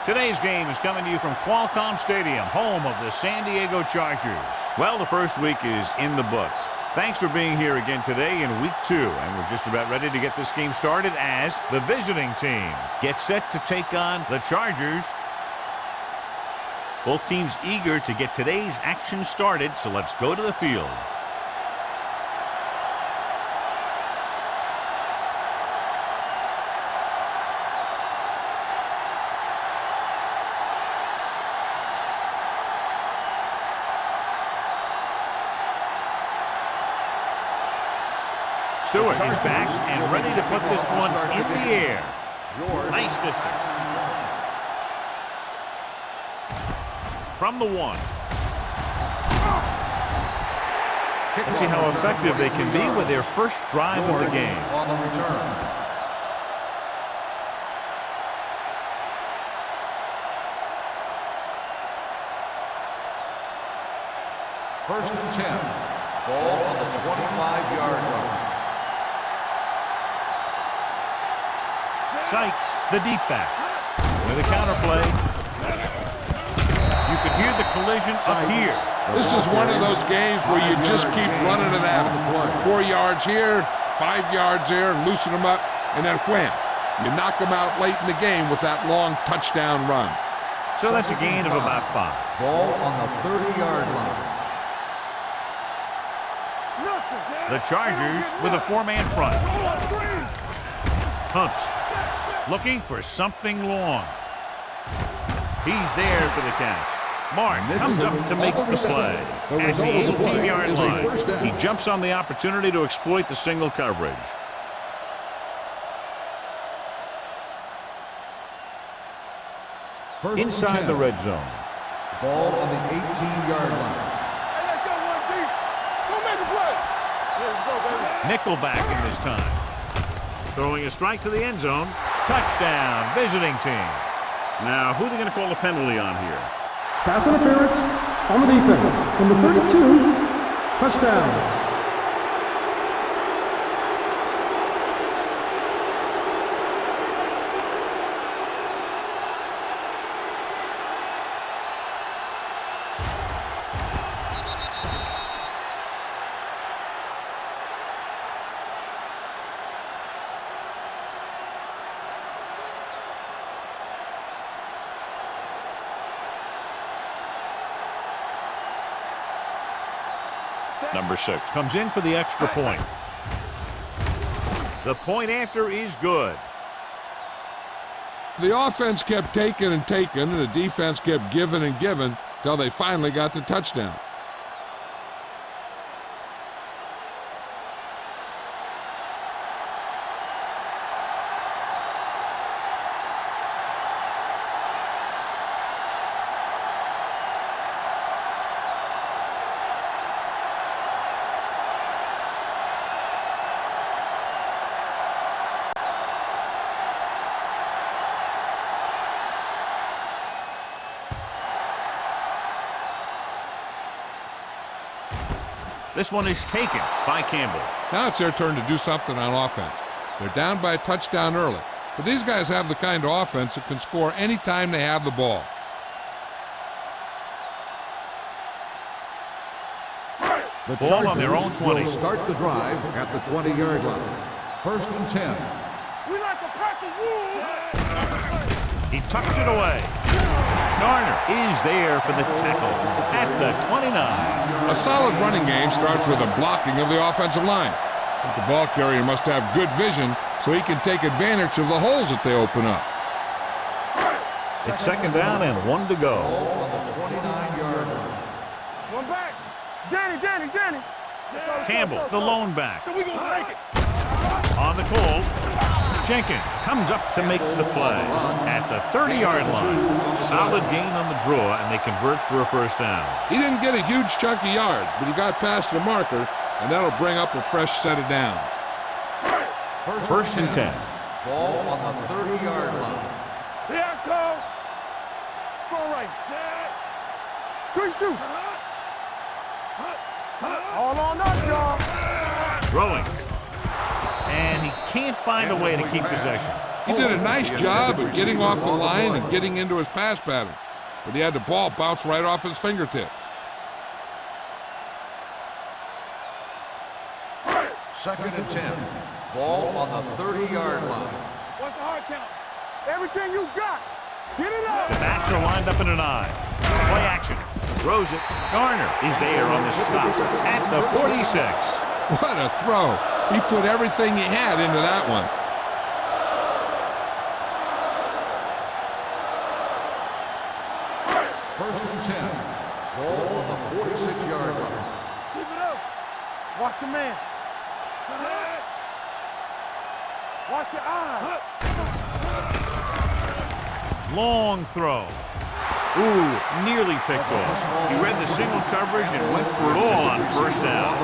Today's game is coming to you from Qualcomm Stadium, home of the San Diego Chargers. Well, the first week is in the books. Thanks for being here again today in week 2, and we're just about ready to get this game started as the visiting team gets set to take on the Chargers. Both teams eager to get today's action started, so let's go to the field. Stewart is back and ready to put this one in the air. Nice distance. From the 1. Let's see how effective they can be with their first drive of the game. On the return. First and 10. Ball on the 25-yard line. Sykes, the deep back. With a counterplay. You could hear the collision up here. This is one of those games where you just keep running it at them. 4 yards here, 5 yards there, and loosen them up, and then wham. You knock them out late in the game with that long touchdown run. So that's a gain of about 5. Ball on the 30-yard line. The Chargers with a 4-man front. Pumps. Looking for something long. He's there for the catch. Mark comes up to make the play. At the 18-yard line, he jumps on the opportunity to exploit the single coverage. Inside the red zone. Ball on the 18-yard line. Nickelback in this time. Throwing a strike to the end zone. Touchdown, visiting team. Now, who are they going to call a penalty on here? Pass interference on the defense. Number 32, touchdown. Number 6 comes in for the extra point. The point after is good. The offense kept taking and taking, and the defense kept giving and giving till they finally got the touchdown. This one is taken by Campbell. Now it's their turn to do something on offense. They're down by a touchdown early. But these guys have the kind of offense that can score anytime they have the ball. The Ball on their own 20. Will start the drive at the 20-yard line. First and 10. We like to pack the wolves. He tucks it away. Garner is there for the tackle at the 29. A solid running game starts with a blocking of the offensive line. But the ball carrier must have good vision so he can take advantage of the holes that they open up. It's second down and 1 to go. Ball on the 29-yard line. One back. Danny. Campbell, the lone back. So we gonna take it. On the call, Jenkins comes up to make the play at the 30-yard line. Solid gain on the draw, and they convert for a first down. He didn't get a huge chunk of yards, but he got past the marker, and that'll bring up a fresh set of downs. First and 10. Ball on the 30-yard line. Here I come. Strong right. Good shoot. All on us, y'all. Throwing. And he can't find a way to keep possession. He did a nice job of getting off the line and getting into his pass pattern, but he had the ball bounce right off his fingertips. Second and 10. Ball on the 30-yard line. What's the hard count? Everything you got. Get it up. The backs are lined up in an I. Play action. Throws it. Garner is there on the stop at the 46. What a throw. He put everything he had into that one. First and 10. Ball on the 46-yard line. Keep it up. Watch your man. Watch your eyes. Long throw. Ooh, nearly picked off. He read the single coverage and went for it all on first down.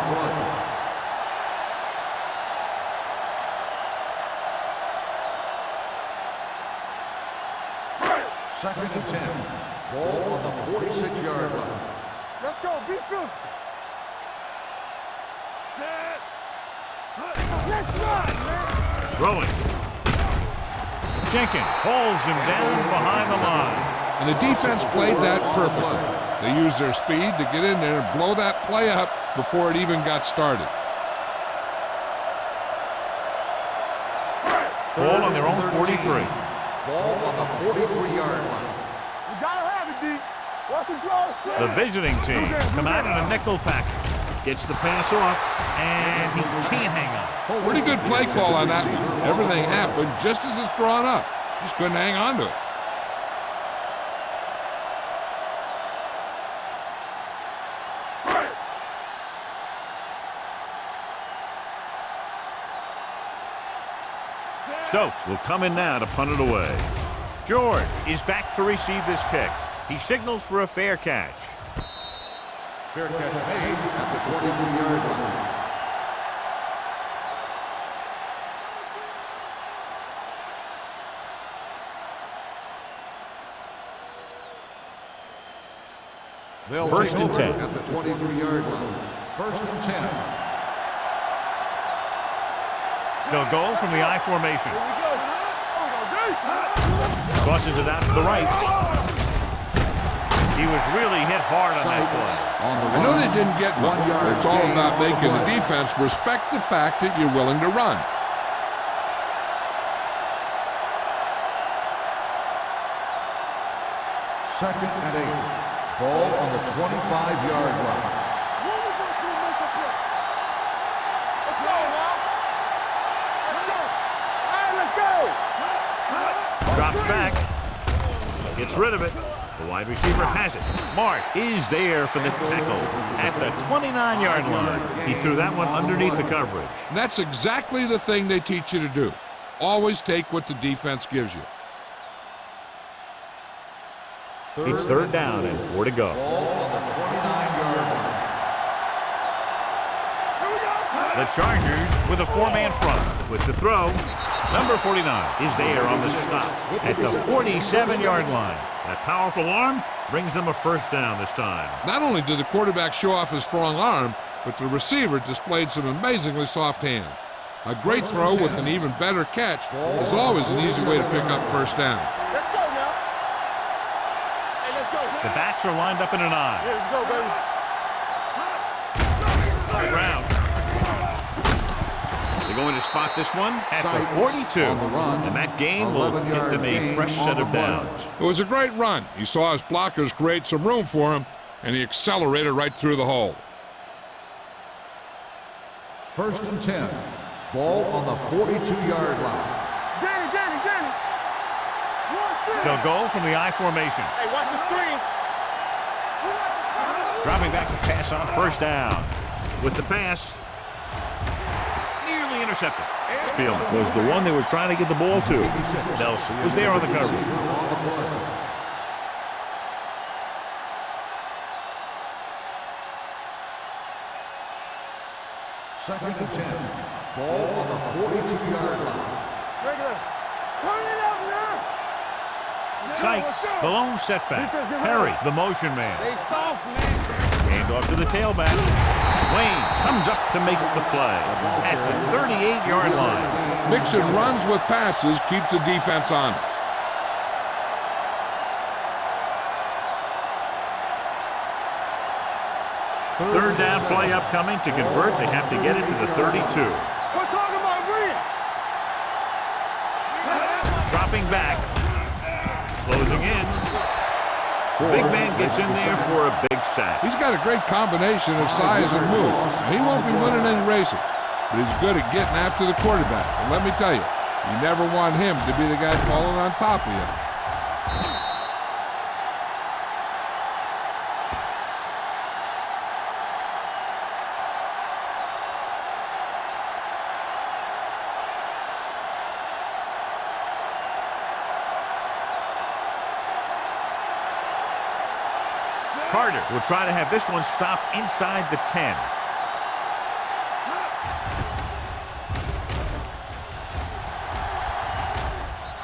Second and 10. Ball on the 46-yard line. Let's go. Be physical. Set. Let's run, man. Throwing. Jenkins hauls him down behind the line. And the defense played that perfectly. They used their speed to get in there and blow that play up before it even got started. Ball on their own 43. Ball on the 43-yard line. You gotta have it, D. Watch the draw. The visiting team come out in a nickel package. Gets the pass off, and he can't hang on. Pretty good play call on that one. Everything happened just as it's drawn up. Just couldn't hang on to it. Stokes will come in now to punt it away. George is back to receive this kick. He signals for a fair catch. Fair catch made at the 23-yard line. They'll First take and over 10. at the 23-yard line. First and 10. They'll go from the I formation. Here we go. Tosses it out to the right. He was really hit hard on that play. I know they didn't get one. It's all about making the defense respect the fact that you're willing to run. Second and 8. Ball on the 25-yard line. Let's go, now. Let's go. All right, let's go. Drops back. Gets rid of it. The wide receiver has it. Marsh is there for the tackle at the 29-yard line. He threw that one underneath the coverage. And that's exactly the thing they teach you to do. Always take what the defense gives you. It's third down and 4 to go. Ball on the 29-yard line. The Chargers with a 4-man front. With the throw, number 49 is there on the stop at the 47-yard line. That powerful arm brings them a first down this time. Not only did the quarterback show off his strong arm, but the receiver displayed some amazingly soft hands. A great throw with an even better catch is always an easy way to pick up first down. Let's go now. Hey, let's go. The backs are lined up in an I. Here we go, baby. On the ground. They're going to spot this one at the 42. And that gain will get them a fresh set of downs. It was a great run. He saw his blockers create some room for him, and he accelerated right through the hole. First and 10. Ball on the 42-yard line. Danny. They'll go from the I formation. Hey, watch the screen. Dropping back to pass on first down. With the pass, nearly intercepted. Spielman was the one they were trying to get the ball to. Nelson was there on the coverage. Second and 10. Ball on the 42-yard line. Regular. Turn it up now. Sykes, the lone setback. Perry, the motion man. They soft, man. Hand off to the tailback. Wayne comes up to make the play at the 38-yard line. Mixing runs with passes keeps the defense honest. Third down play upcoming. To convert, they have to get it to the 32. We're talking about real. Dropping back. Closing in. Big man gets in there for a big sack. He's got a great combination of size and moves. He won't be winning any races, but he's good at getting after the quarterback. And let me tell you, you never want him to be the guy falling on top of you. Carter will try to have this one stop inside the 10.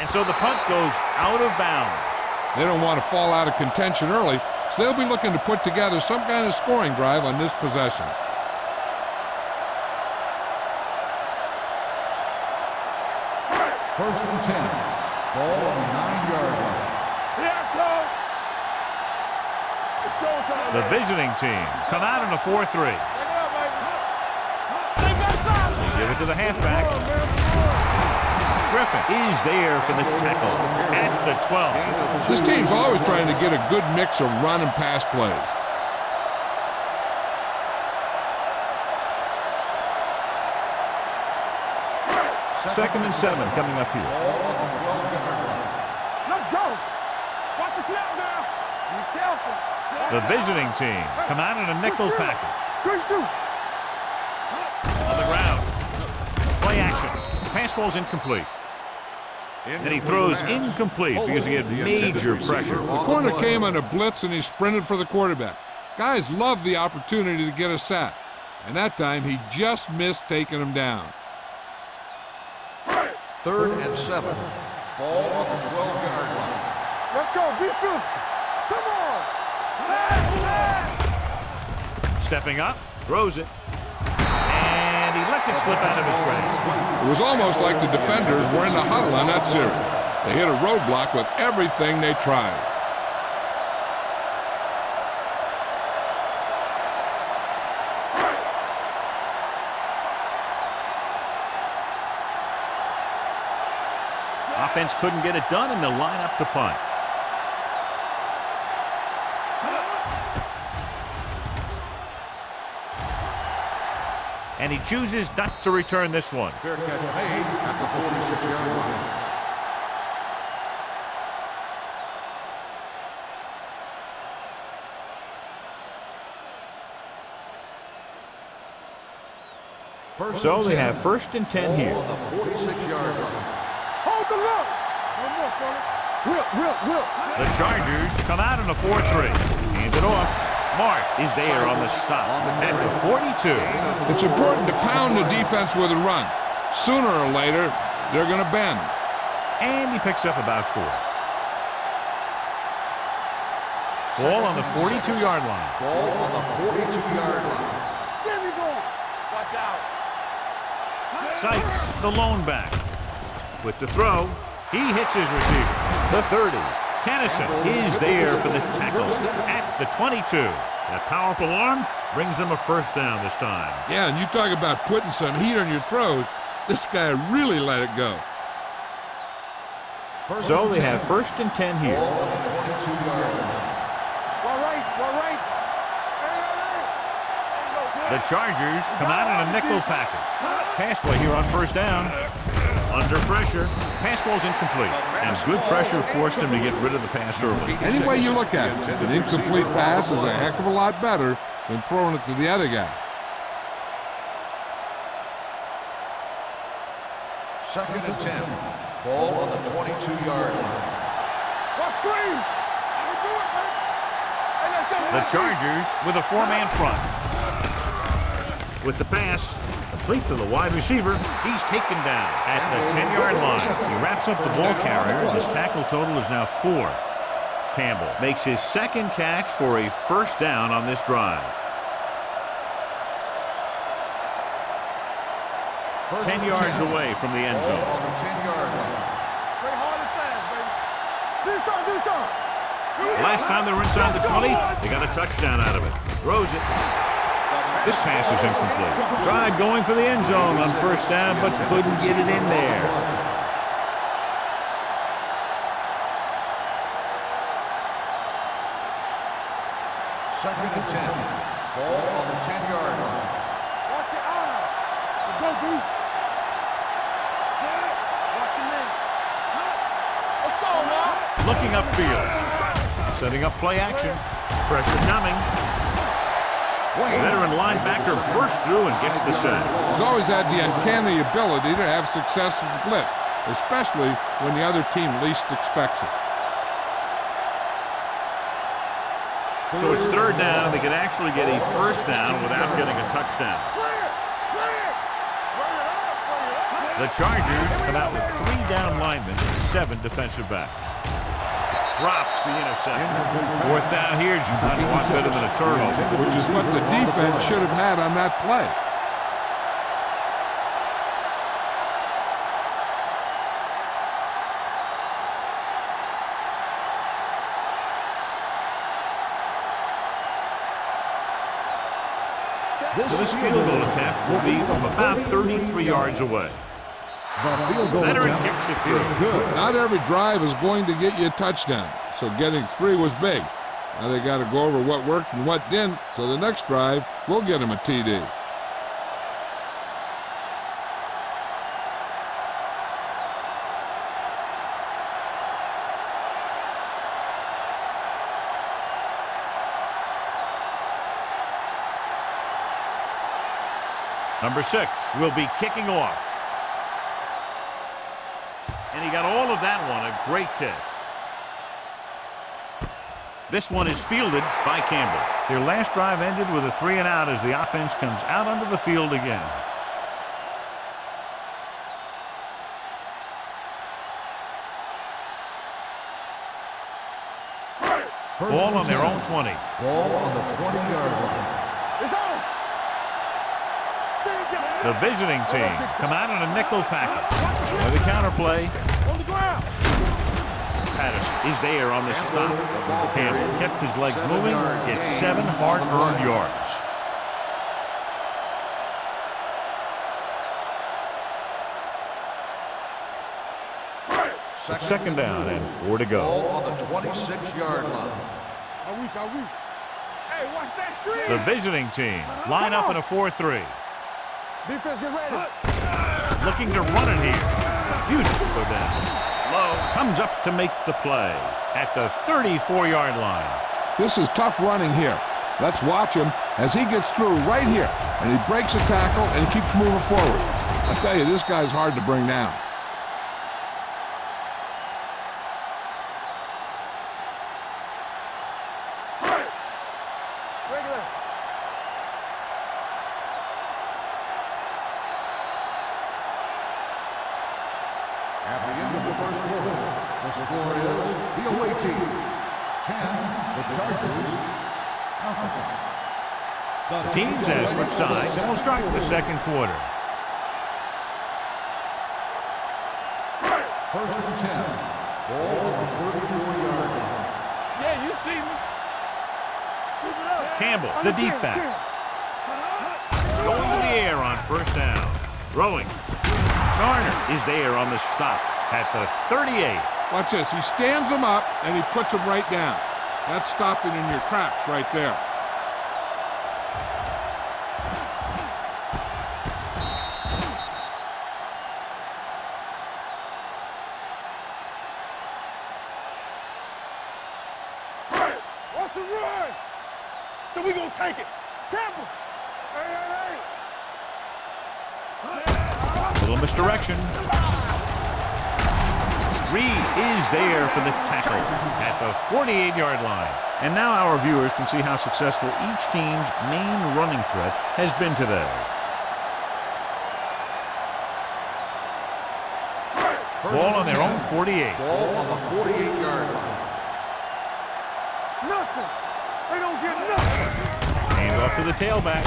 And so the punt goes out of bounds. They don't want to fall out of contention early, so they'll be looking to put together some kind of scoring drive on this possession. First and 10. Ball on the 9-yard line. Here, coach. It's showtime. The visiting team come out in a 4-3. Take it up, baby. Take that time. They give it to the halfback. Griffin is there for the tackle at the 12. This team's always trying to get a good mix of run and pass plays. Second and 7 coming up here. Let's go. Watch the snap now. Be careful. The visiting team come out in a nickel package. Good shoot. On the ground. Play action. Pass falls incomplete. Then he throws incomplete because he had major pressure. The corner came on a blitz and he sprinted for the quarterback. Guys love the opportunity to get a sack. And that time he just missed taking him down. Third and 7. Ball on the 12-yard line. Let's go. Be physical. Come on. Stepping up, throws it. And he lets it slip out of his grasp. It was almost like the defenders were in the huddle on that series. They hit a roadblock with everything they tried. Offense couldn't get it done, and they'll line up to punt. And he chooses not to return this one. Fair catch made at the 46-yard line. So they have first and 10 here. On the 46-yard line. Hold the look. One more, fella. Will. The Chargers come out in a 4-3. Hand it off. Marsh is there on the stop at the 42. It's important to pound the defense with a run. Sooner or later, they're going to bend. And he picks up about 4. Ball on the 42-yard line. Ball on the 42-yard line. There we go. Watch out. Sykes, the lone back. With the throw, he hits his receiver. The 30. Tennyson is there for the tackle at the 22. That powerful arm brings them a first down this time. Yeah, and you talk about putting some heat on your throws. This guy really let it go. So they have first and 10 here. Ball on the 22-yard line. We're right. The Chargers come out in a nickel package. Pass play here on first down. Under pressure. Pass ball's incomplete. And good pressure forced him to get rid of the pass early. Any way you look at it, an incomplete pass is a heck of a lot better than throwing it to the other guy. Second and 10. Ball on the 22-yard line. Let's screen. We do it, man. Hey, let's go. The Chargers with a 4-man front. With the pass, complete to the wide receiver. He's taken down at the 10-yard line. He wraps up the ball carrier, and his tackle total is now 4. Campbell makes his second catch for a first down on this drive. First 10 and yards 10. away from the end Ball zone. on the 10-yard line. Play hard and fast, baby. Do something, do something. Last time they were inside the 20, they got a touchdown out of it. Throws it. This pass is incomplete. Tried going for the end zone on first down, but couldn't get it in there. Second and 10. Ball on the 10-yard line. Watch your eyes. Let's go, B. Watch your man. Let's go, now. Looking upfield. Setting up play action. Pressure coming. Veteran linebacker bursts through and gets the sack. He's always had the uncanny ability to have success in the blitz, especially when the other team least expects it. So it's third down, and they can actually get a first down without getting a touchdown. The Chargers come out with 3 down linemen and 7 defensive backs. Drops the interception. Fourth down here, Giovanni, a lot better than a turnover. Which is what the defense should have had on that play. So this field goal attempt will be from about 33 yards away. Veteran kicks it through. Not every drive is going to get you a touchdown, so getting 3 was big. Now they got to go over what worked and what didn't, so the next drive will get them a TD. Number 6 will be kicking off. And he got all of that one, a great kick. This one is fielded by Campbell. Their last drive ended with a 3-and-out as the offense comes out onto the field again. Ball on their own 20. Ball on the 20-yard line. It's on. The visiting team come out in a nickel package. With a counter play. On the ground. Patterson is there on the stop. Campbell kept his legs moving, gets 7 hard-earned yards. It's second down and 4 to go. Ball on the 26-yard line. Are we? Hey, watch that screen. The visiting team line up in a 4-3. Defense, get ready. Looking to run it here. Refuses to go down. Low comes up to make the play at the 34-yard line. This is tough running here. Let's watch him as he gets through right here, and he breaks a tackle and keeps moving forward. I tell you, this guy's hard to bring down. Regular. At the end of the first quarter, the score is the away team 10, the Chargers, nothing. The teams have switched sides and will start the second quarter. First and 10, ball on the 34-yard line. Yeah, you see me. Keep it up. Campbell, the deep back. Going to the air on first down. Throwing. Garner is there on the stop at the 38. Watch this. He stands him up, and he puts him right down. That's stopping in your tracks right there. What's the run? So we gonna take it. Campbell. Hey. Little misdirection. Reed is there for the tackle at the 48-yard line. And now our viewers can see how successful each team's main running threat has been today. Ball on their own 48. Ball on the 48-yard line. Nothing. They don't get nothing. Hand off to the tailback.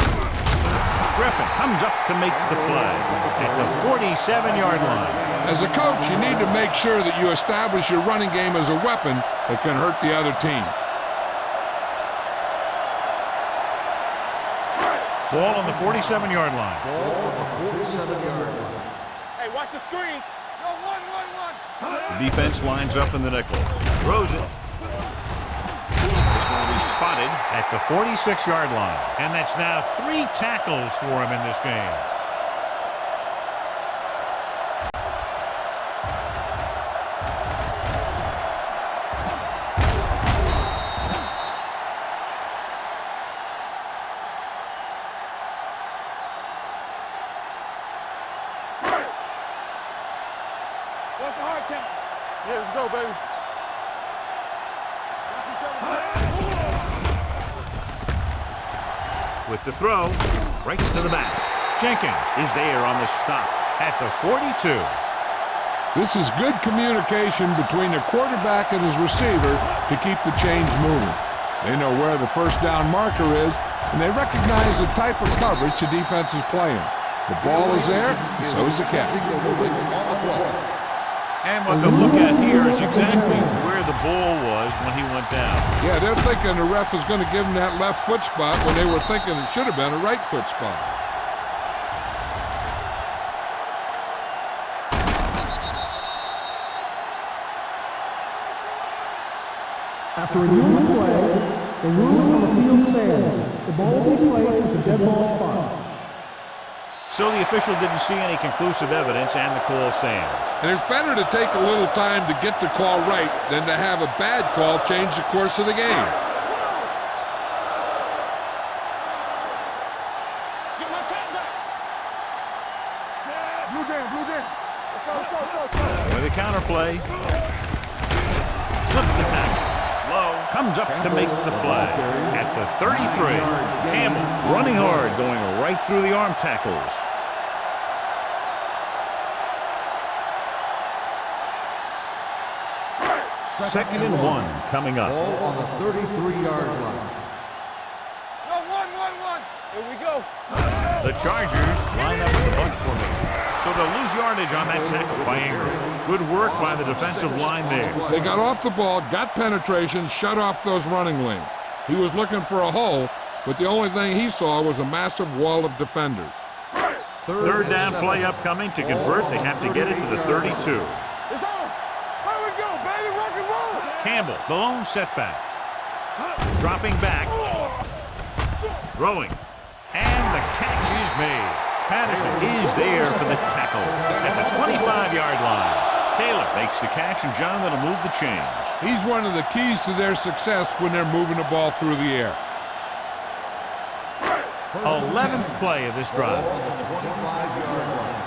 Griffin comes up to make the play at the 47-yard line. As a coach, you need to make sure that you establish your running game as a weapon that can hurt the other team. Ball on the 47-yard line. Ball on the 47-yard line. Hey, watch the screen. Go, one. The defense lines up in the nickel. Throws it. This will be spotted at the 46-yard line. And that's now 3 tackles for him in this game. What's the hard count? Yeah, let's go, baby. With the throw, right to the back. Jenkins is there on the stop at the 42. This is good communication between the quarterback and his receiver to keep the chains moving. They know where the first down marker is, and they recognize the type of coverage the defense is playing. The ball is there, and so is the catch. And what they'll look at here is exactly where the ball was when he went down. Yeah, they're thinking the ref is going to give him that left foot spot when they were thinking it should have been a right foot spot. After reviewing the play, the ruling on the field stands. The ball will be placed at the dead ball spot. So the official didn't see any conclusive evidence, and the call stands. And it's better to take a little time to get the call right than to have a bad call change the course of the game. Get my cat back. Blue game. Let's go. With a counter play. Slips the tackle. Low. Comes up to make the play at the 33. Campbell running hard, going right through the arm tackles. Second and 1 coming up. Ball on the 33-yard line. No, one. Here we go. The Chargers line up in the bunch formation, so they'll lose yardage on that tackle by Ingram. Good work by the defensive line there. They got off the ball, got penetration, shut off those running lanes. He was looking for a hole, but the only thing he saw was a massive wall of defenders. Third down play upcoming. To convert, they have to get it to the 32. It's on. Here we go, baby. Rock and roll. Campbell, the lone setback. Dropping back. Throwing. And the catch is made. Patterson is there for the tackle at the 25-yard line. Taylor makes the catch, and John, that'll move the chains. He's one of the keys to their success when they're moving the ball through the air. 11th play of this drive. Ball on the 25-yard line.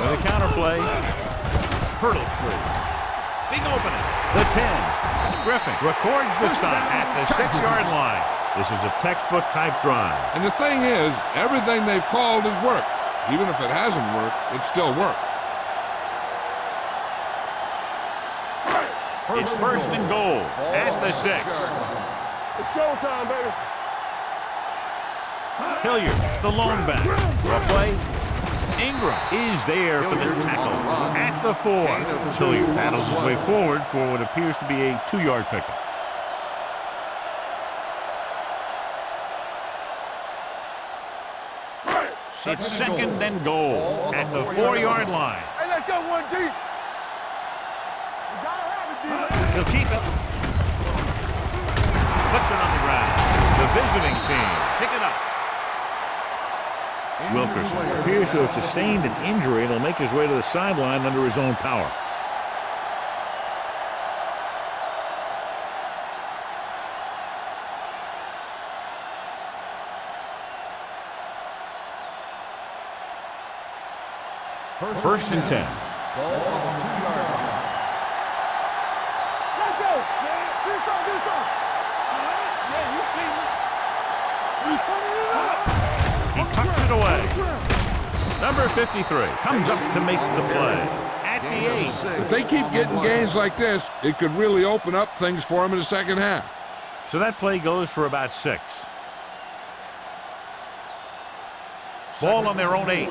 With a counter play. Hurdles free. Big opening. The 10. Griffin records the stop at the 6-yard line. This is a textbook type drive. And the thing is, everything they've called has worked. Even if it hasn't worked, it still worked. It's first and goal at the 6. It's showtime, baby. Hilliard, the lone back. The play. Ingram is there for the tackle at the 4. Hilliard paddles his way forward for what appears to be a 2-yard pickup. It's second and goal at the 4-yard line. Hey, let's go one deep. You gotta have it, deep. He'll keep it. Puts it on the ground. The visiting team pick it up. Wilkerson appears to have sustained an injury and will make his way to the sideline under his own power. First and 10. Ball on the 2-yard line. Let's go. This on. Yeah, you see me. He tucks it away. Number 53 comes up to make the play at the 8. If they keep getting gains like this, it could really open up things for them in the second half. So that play goes for about 6. Ball on their own 8.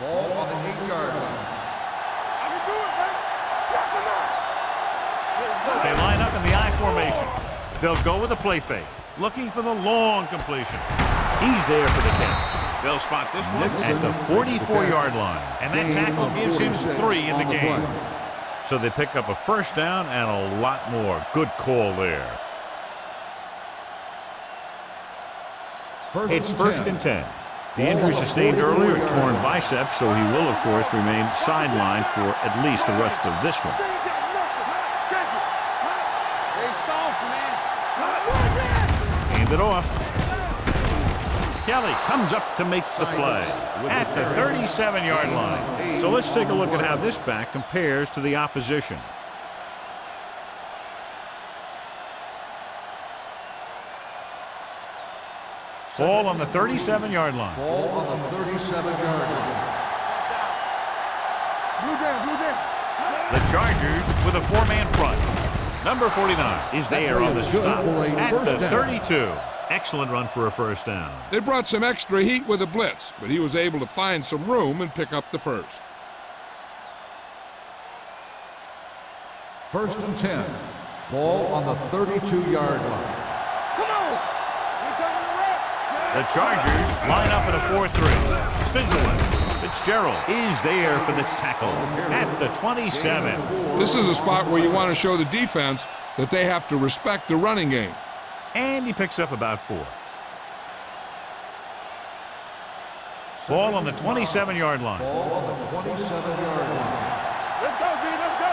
Ball on the 8-yard line. I can do it, man. Yes, They line up in the I formation. They'll go with a play fake, looking for the long completion. He's there for the catch. They'll spot this one at the 44-yard line. And that tackle gives him 3 in the game. So they pick up a first down and a lot more. Good call there. It's first and 10. The injury sustained earlier, a torn bicep, so he will, of course, remain sidelined for at least the rest of this one. Hand it off. Kelly comes up to make the play at the 37-yard line. So let's take a look at how this back compares to the opposition. Ball on the 37-yard line. Ball on the 37-yard line. The Chargers with a 4-man front. Number 49 is there on the stop at the 32. Excellent run for a first down. They brought some extra heat with a blitz, but he was able to find some room and pick up the first. First and 10. Ball on the 32-yard line. The Chargers line up in a 4-3. Stinson. Fitzgerald is there for the tackle at the 27. This is a spot where you want to show the defense that they have to respect the running game. And he picks up about 4. Ball on the 27-yard line. Ball on the 27-yard line. Let's go, B. Let's go.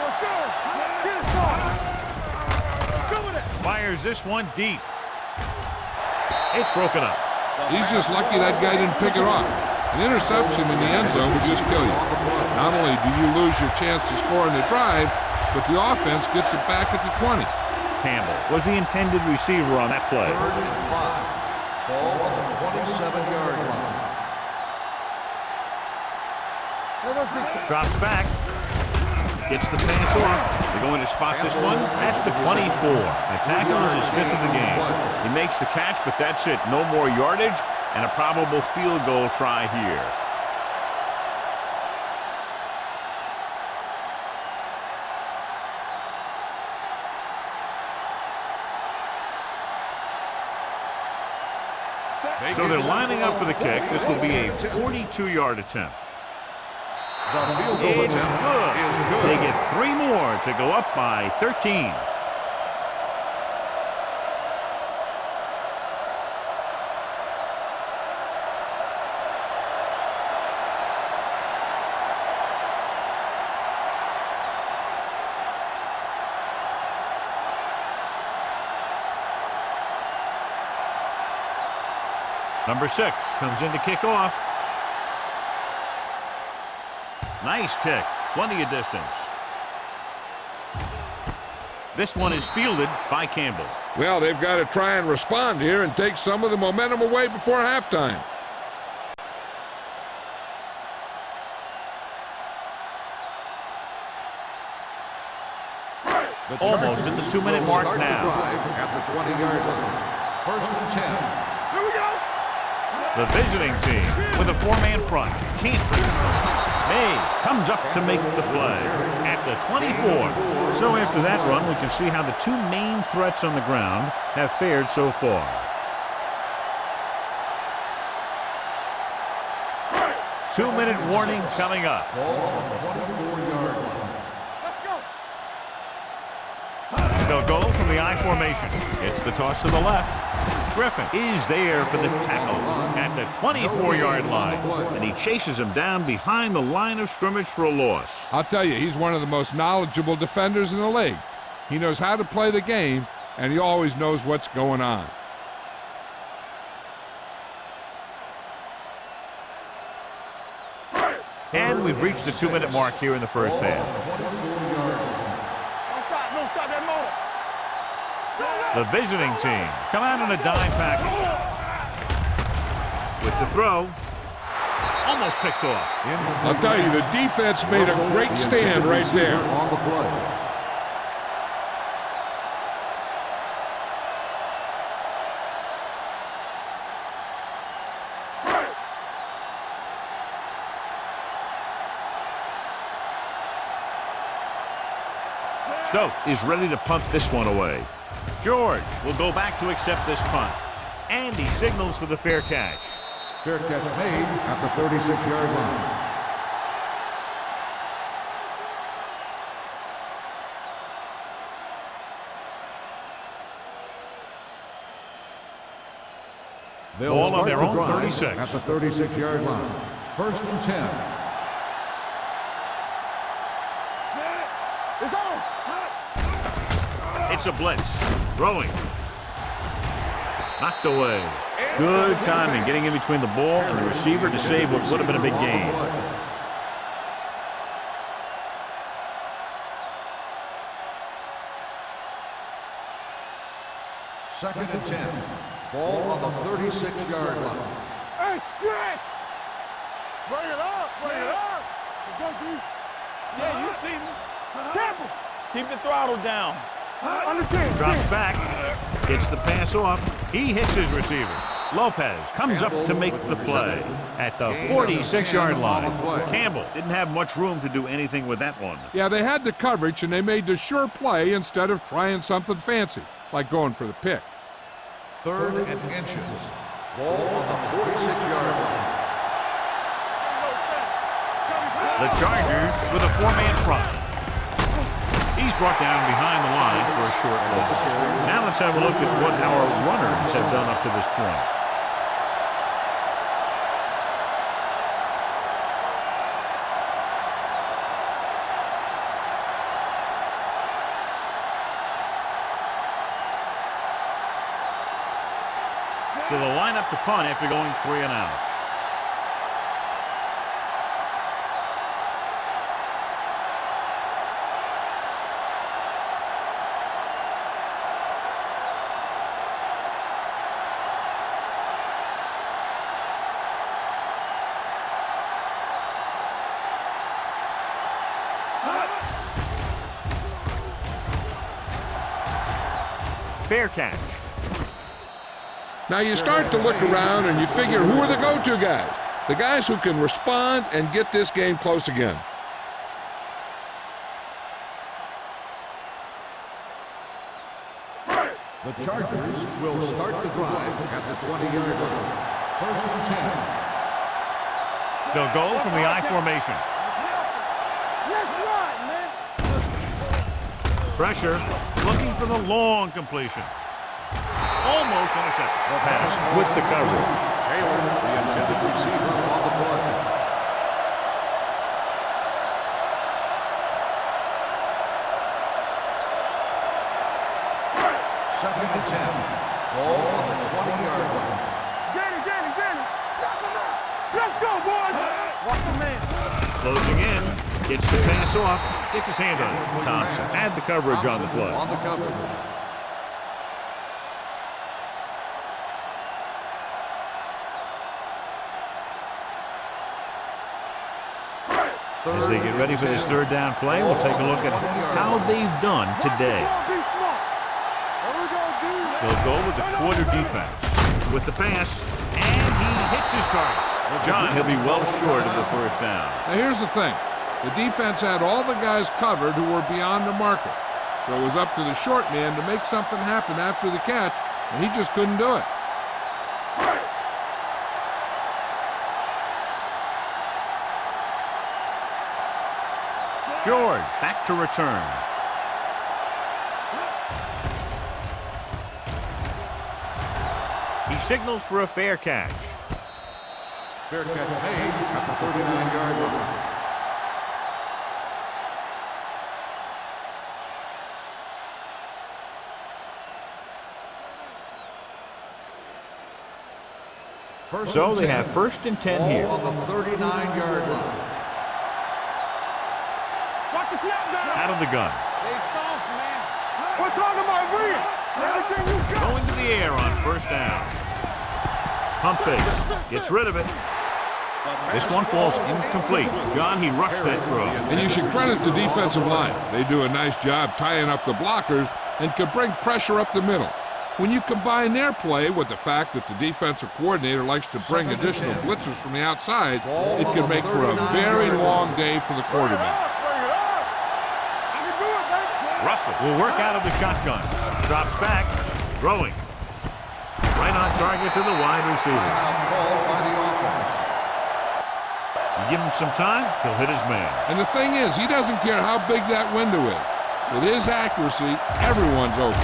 Let's go. Get it started. Go with it. Fires this one deep. It's broken up. He's just lucky that guy didn't pick it off. An interception in the end zone would just kill you. Not only do you lose your chance to score in the drive, but the offense gets it back at the 20. Campbell was the intended receiver on that play. 3rd and 5. Ball on the 27-yard line. Drops back. Gets the pass off. They're going to spot this one at the 24. The tackle is his 5th of the game. He makes the catch, but that's it. No more yardage and a probable field goal try here. So they're lining up for the kick. This will be a 42-yard attempt. The field goal It's attempt good. is good. They get 3 more to go up by 13. Number 6 comes in to kick off. Nice kick. Plenty of distance. This one is fielded by Campbell. Well, they've got to try and respond here and take some of the momentum away before halftime. Almost at the 2-minute mark Start the now. drive at the 20-yard line. First and 10. Here we go. The visiting team with a 4-man front. Can't. Mays comes up to make the play at the 24. So after that run, we can see how the 2 main threats on the ground have fared so far. Two-minute warning coming up. Ball on the 24-yard line. Let's go. They'll go from the I formation. It's the toss to the left. Griffin is there for the tackle at the 24-yard line. And he chases him down behind the line of scrimmage for a loss. I'll tell you, he's one of the most knowledgeable defenders in the league. He knows how to play the game, and he always knows what's going on. And we've reached the 2-minute mark here in the first half. Don't stop that motor. The visiting team come out in a dime package. With the throw. Almost picked off. I'll tell you, the defense made a great stand right there. On the play. Stokes is ready to punt this one away. George will go back to accept this punt. And he signals for the fair catch. Fair catch made at the 36-yard line. They'll Ball on start their the own drive 36. at the 36-yard line. 1st and 10. It's on. It's a blitz. Throwing. Knocked away. Good timing, getting in between the ball and the receiver to save what would have been a big gain. Second and 10. Ball on the 36-yard line. Hey, stretch. Bring it up. Bring it up. Let's go, D. Yeah, you see me. Temple. Keep the throttle down. Under 10. Drops back. Gets the pass off. He hits his receiver. Lopez comes up to make the play at the 46-yard line. Campbell didn't have much room to do anything with that one. Yeah, they had the coverage, and they made the sure play instead of trying something fancy, like going for the pick. 3rd and inches. Ball on the 46-yard line. The Chargers with a 4-man front. He's brought down behind the line for a short loss. Now let's have a look at what our runners have done up to this point. So the lineup to punt after going 3 and out. Fair catch. Now you start to look around and you figure, who are the go-to guys? The guys who can respond and get this game close again. The Chargers will start the drive at the 20-yard line. 1st and 10. They'll go from the I formation. Pressure, looking for the long completion. Almost intercepted. Patterson with the coverage. Taylor, the intended receiver on the play. Second and 10. Ball on the 20-yard line. Get it. Knock him out. Let's go, boys. Watch the man. Closing in. Gets the pass off. Gets his hand on it. Thompson had the coverage on the play. On the coverage. As they get ready for this 3rd down play, we'll take a look at how they've done today. They'll go with the quarter defense. With the pass, and he hits his target. John, he'll be well short of the 1st down. Now here's the thing. The defense had all the guys covered who were beyond the marker. So it was up to the short man to make something happen after the catch, and he just couldn't do it. George back to return. He signals for a fair catch. Fair catch made at the 39-yard line. So they have 1st and 10 here. On the 39-yard line. Watch the snap down. Out of the gun. They soft, man. We're talking about real. Everything you got. Going to the air on 1st down. Pump fakes. Gets rid of it. This one falls incomplete. John, he rushed that throw. And you should credit the defensive line. They do a nice job tying up the blockers and can bring pressure up the middle. When you combine their play with the fact that the defensive coordinator likes to bring additional blitzers from the outside, it can make for a very long day for the quarterback. Russell will work out of the shotgun. Drops back. Throwing. Right on target to the wide receiver. Timeout called by the offense. You give him some time, he'll hit his man. And the thing is, he doesn't care how big that window is. With his accuracy, everyone's open.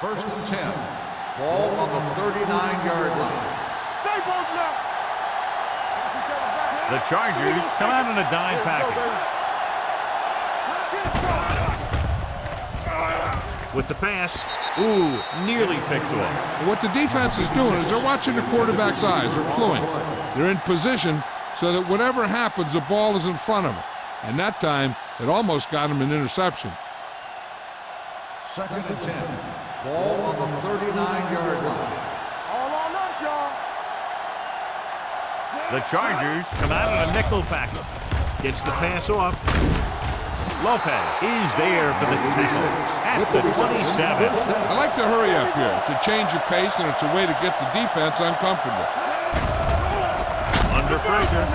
First and 10. Ball on the 39-yard line. Stay both now. The Chargers come out in a dime package. With the pass, ooh, nearly picked off. What the defense is doing is they're watching the quarterback's eyes. They're cluing. They're in position so that whatever happens, the ball is in front of them. And that time, it almost got him an interception. Second and 10. Ball on the 39-yard line. All on us, y'all. The Chargers come out in a nickel package. Gets the pass off. Lopez is there for the tackle at the 27. I like to hurry up here. It's a change of pace, and it's a way to get the defense uncomfortable. Under pressure.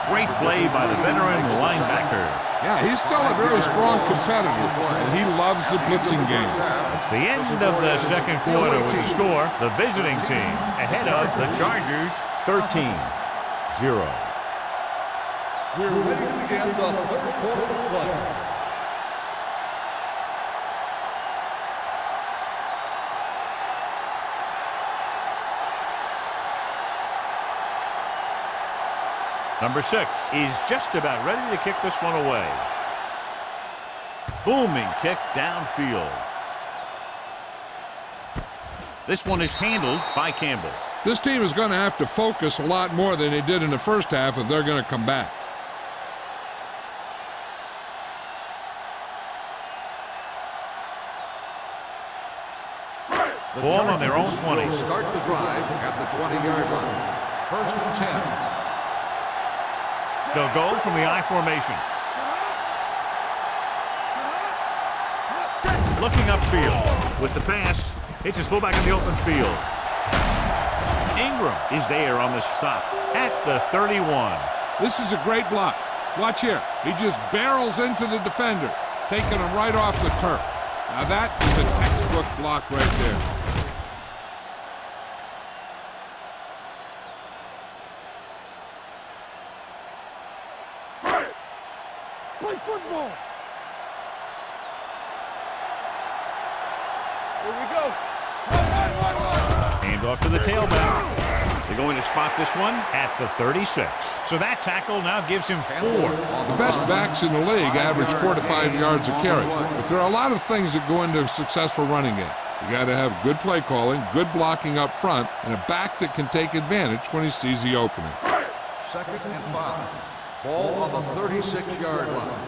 Great play by the veteran linebacker. Yeah, he's still a very strong competitor, and he loves the blitzing game. It's the end of the second quarter with the score. The visiting team ahead of the Chargers 13-0. We're ready to begin the third quarter of play. Number 6 is just about ready to kick this one away. Booming kick downfield. This one is handled by Campbell. This team is going to have to focus a lot more than they did in the first half if they're going to come back. Ball on their own 20. Will start the drive at the 20-yard line. First and 10. They'll go from the I formation. Looking upfield with the pass. Hits his fullback in the open field. Ingram is there on the stop at the 31. This is a great block. Watch here. He just barrels into the defender, taking him right off the turf. Now that is a textbook block right there. Play football. Here we go. Hand off to the tailback. They're going to spot this one at the 36. So that tackle now gives him 4. The best backs in the league average 4 to 5 yards a carry. But there are a lot of things that go into a successful running game. You got to have good play calling, good blocking up front, and a back that can take advantage when he sees the opening. Second and 5. Ball on the 36-yard line.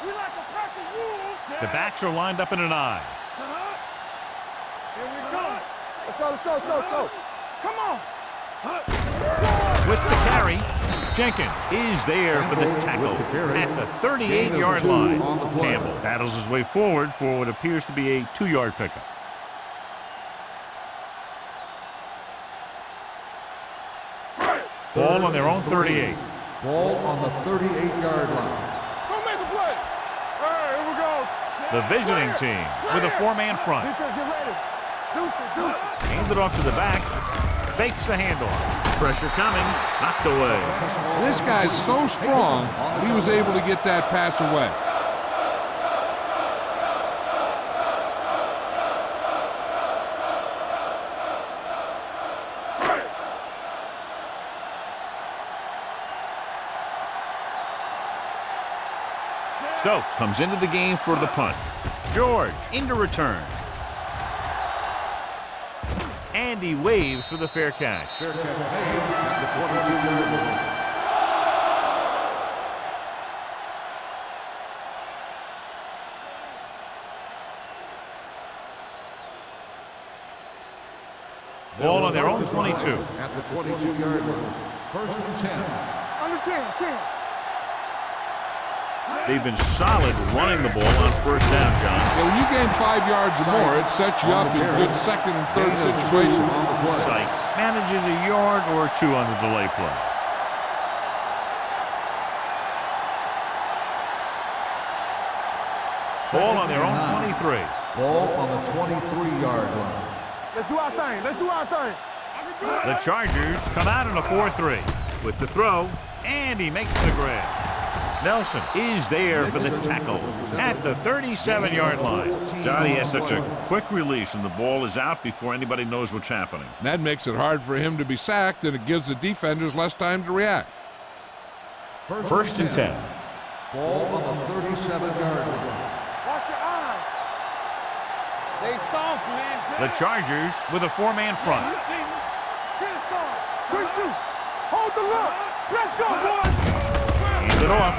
We like a pack of wolves. The backs are lined up in an I. Here we go. Let's go, let's go, let's go, let's go. Come on. With the carry, Jenkins is there for the tackle at the 38-yard line. Campbell battles his way forward for what appears to be a 2-yard pickup. Ball on their own 38. Ball on the 38-yard line. Don't make a play. All right, here we go. The visiting team with a 4-man front. Defense, get ready. Deuce it, deuce it. Hands it off to the back. Fakes the handoff. Pressure coming. Knocked away. This guy's so strong, he was able to get that pass away. Stokes comes into the game for the punt. George into return. And he waves for the fair catch. Fair catch made at the 22-yard line. Ball on their own 22. At the 22-yard line. First and 10. Under 10, 10. They've been solid running the ball on first down, John. Yeah, when you gain 5 yards or more, it sets you up in good second and third situations. Sykes manages a yard or two on the delay play. Ball on their own 23. Ball on the 23-yard line. Let's do our thing. Let's do our thing. The Chargers come out in a 4-3 with the throw, and he makes the grab. Nelson is there for the tackle at the 37-yard line. Johnny has such a quick release, and the ball is out before anybody knows what's happening. That makes it hard for him to be sacked, and it gives the defenders less time to react. First and 10. Ball on the 37-yard line. Watch your eyes. They soft, man. The Chargers with a four-man front. Get it soft. Quick shoot. Hold the look. Let's go, boys. Hands it off.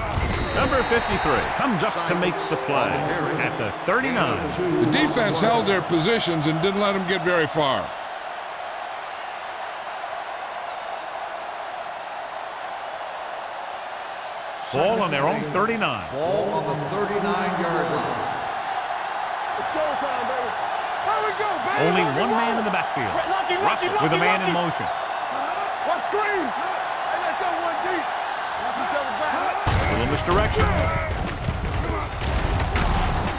Number 53 comes up to make the play at the 39. The defense held their positions and didn't let them get very far. Ball on their own 39. Ball on the 39-yard line. It's showtime, baby. There we go, baby. Only one man in the backfield. Russell with a man in motion. What screen? Hey, let's go one deep. Watch each other back. Little misdirection.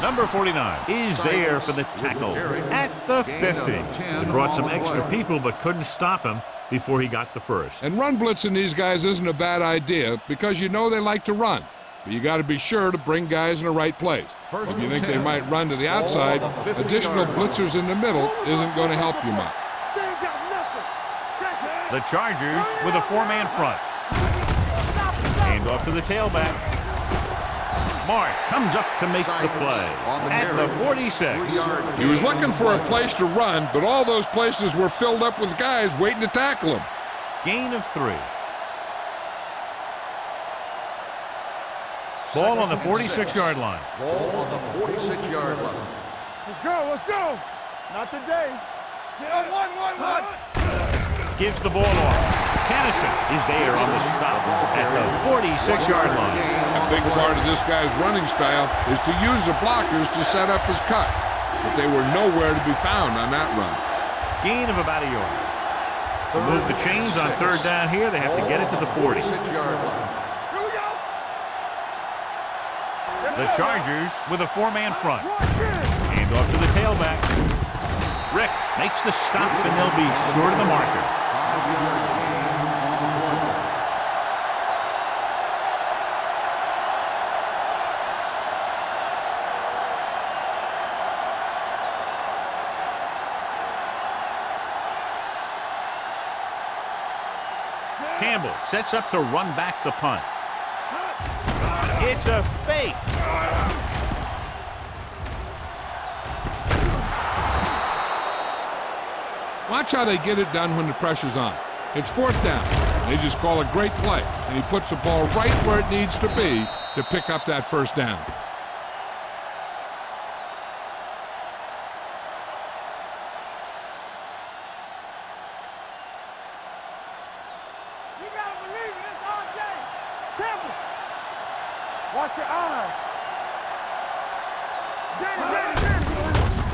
Number 49 is there for the tackle at the 50. He brought some extra people but couldn't stop him before he got the first. And run blitzing these guys isn't a bad idea because you know they like to run. But you got to be sure to bring guys in the right place. If you think they might run to the outside, additional blitzers in the middle isn't going to help you much. They ain't got nothing. The Chargers with a four-man front. Hand off to the tailback. Marsh comes up to make the play at the 46. He was looking for a place to run, but all those places were filled up with guys waiting to tackle him. Gain of 3. Ball on the 46-yard line. Ball on the 46-yard line. Let's go, let's go. Not today. One. Gives the ball off. Kennison is there on the stop at the 46-yard line. A big part of this guy's running style is to use the blockers to set up his cut, but they were nowhere to be found on that run. Gain of about a yard. To move the chains on third down here, they have to get it to the 40. 46-yard line. Here we go. The Chargers with a four-man front. Hand off to the tailback. Rick makes the stop, and they'll be short of the marker. Campbell sets up to run back the punt. It's a fake. Watch how they get it done when the pressure's on. It's fourth down. They just call a great play, and he puts the ball right where it needs to be to pick up that first down. You gotta believe it. It's our day. Temple. Watch your eyes.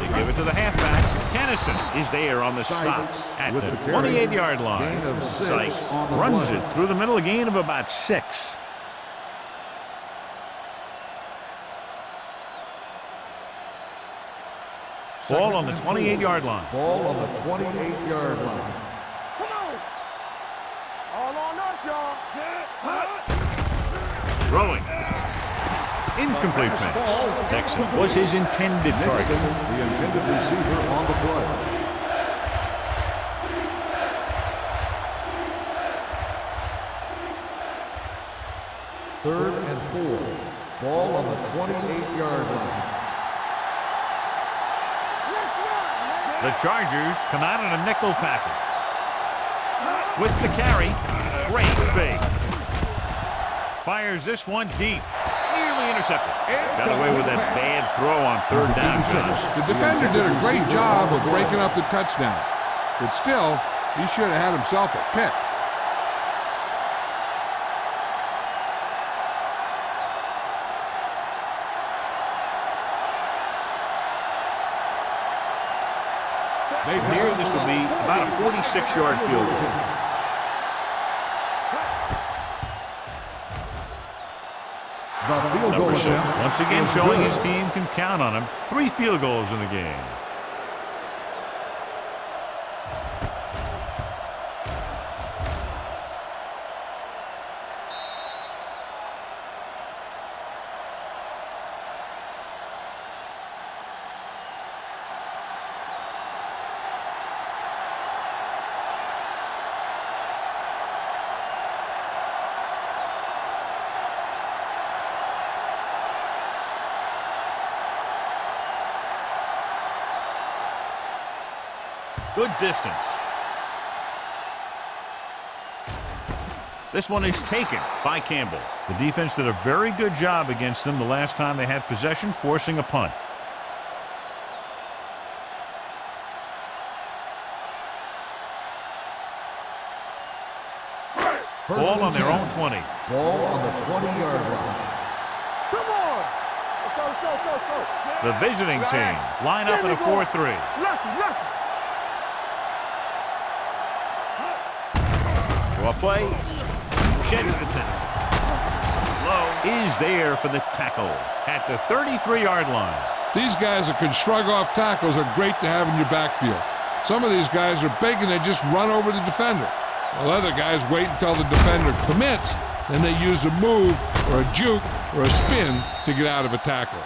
They give it to the halfback. Kennison is there on the stop at the 28-yard line. Sykes runs it through the middle, a gain of about 6. Ball on the 28-yard line. Ball on the 28-yard line. Come on. All on us, y'all. Throwing. Incomplete pass. Nixon was his intended target. The intended receiver on the play. Third and 4. Ball on the 28-yard line. The Chargers come out in a nickel package. With the carry, great fake. Fires this one deep. Nearly intercepted. Got away with that bad throw on third down, Josh. The defender did a great job of breaking up the touchdown, but still, he should have had himself a pick. From here, this will be about a 46-yard field goal. The field goal Number 6, attempt once again is showing good. his team can count on him. 3 field goals in the game. Good distance. This one is taken by Campbell. The defense did a very good job against them the last time they had possession, forcing a punt. Ball on their own 20. Ball on the 20-yard line. Come on. Let's go. The visiting team line up in a 4-3. Lucky. Draw play. Sheds the tackle. Low is there for the tackle at the 33-yard line. These guys that can shrug off tackles are great to have in your backfield. Some of these guys are big and they just run over the defender. While other guys wait until the defender commits, then they use a move or a juke or a spin to get out of a tackle.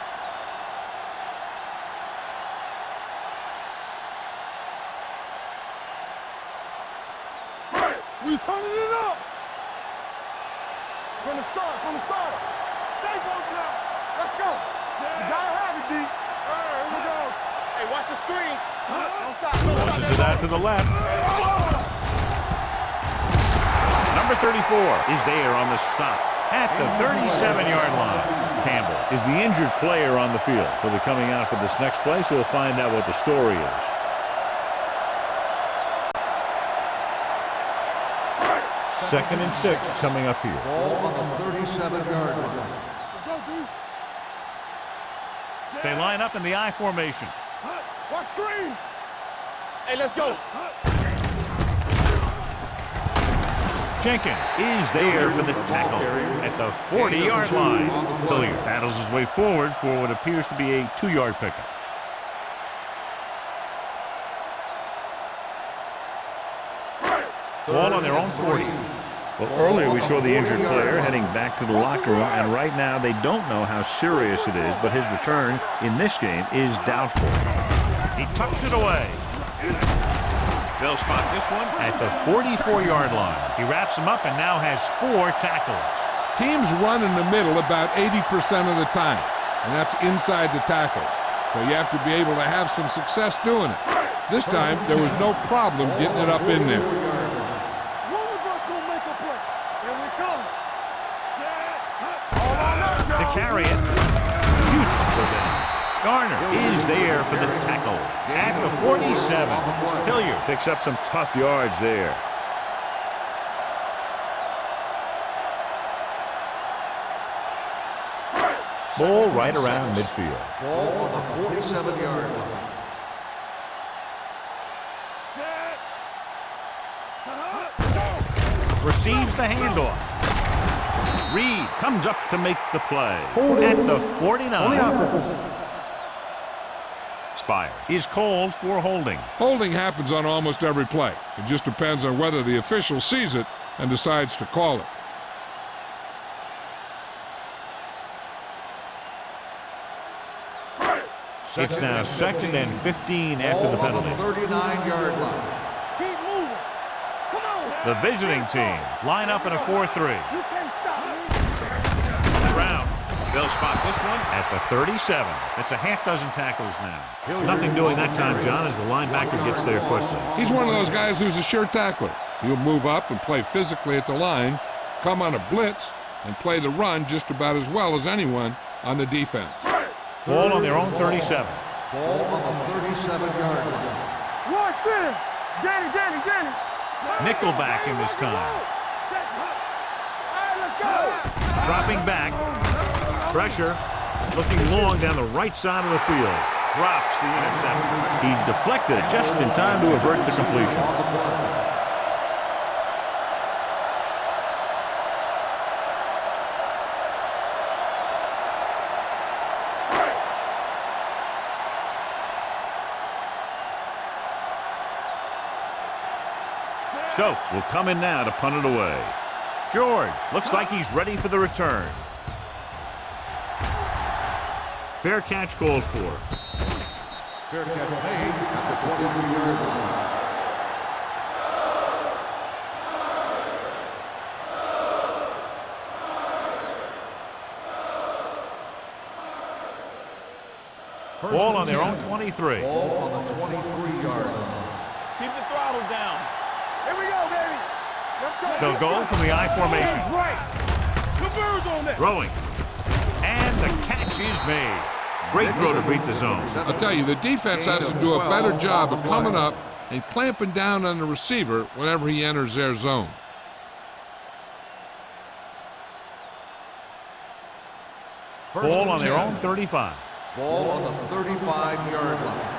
We turning it up. From the start. Stay close now. Let's go. You gotta have it, D. All right, here we go. Hey, watch the screen. Don't stop. Forces it out to the left. Number 34 is there on the stop at the 37-yard line. Campbell is the injured player on the field. He'll be coming out for this next play, so we'll find out what the story is. Second and 6 coming up here. Ball on the 37-yard line. Let's go, D. They line up in the I formation. Watch screen. Hey, let's go. Jenkins is there for the tackle at the 40-yard line. Hilliard battles his way forward for what appears to be a 2-yard pickup. Ball on their own 40. Well, earlier we saw the injured player heading back to the locker room, and right now they don't know how serious it is, but his return in this game is doubtful. He tucks it away. They'll spot this one at the 44-yard line. He wraps him up and now has 4 tackles. Teams run in the middle about 80% of the time, and that's inside the tackle. So you have to be able to have some success doing it. This time, there was no problem getting it up in there. One of us gonna make a play. Here we come. All on up, To y'all. carry it. Uses it for them. Garner is there for the tackle at the 47. Hilliard picks up some tough yards there. Ball right around midfield. Ball on the 47-yard line. Receives the handoff. Reed comes up to make the play at the 49. On the offense. Spire is called for holding. Holding happens on almost every play. It just depends on whether the official sees it and decides to call it. It's now second and 15 after the Ball on penalty. the 39-yard line. Keep moving. Come on. The visiting team line up in a 4-3. You can't stop me. Round. They'll spot this one at the 37. That's a half dozen tackles now. Nothing doing that time, John, as the linebacker gets there quickly. He's one of those guys who's a sure tackler. He'll move up and play physically at the line, come on a blitz, and play the run just about as well as anyone on the defense. Ball on their own 37. Ball on the 37-yard line. Watch this. Danny. Nickelback in this time. All right, let's go. Dropping back. Pressure. Looking long down the right side of the field. drops the interception. He deflected it just in time to avert the completion. Stokes will come in now to punt it away. George looks like he's ready for the return. Fair catch called for. Fair catch made at the 23-yard line. Ball on their own 23. Ball on the 23-yard line. Keep the throttle down. Here we go, baby. Let's go. They'll go from the I formation. Right. Converge on that. Throwing. And the catch is made. Great throw to beat the zone. I'll tell you, the defense has to do a better job of coming up and clamping down on the receiver whenever he enters their zone. Ball on their own 35. Ball on the 35-yard line.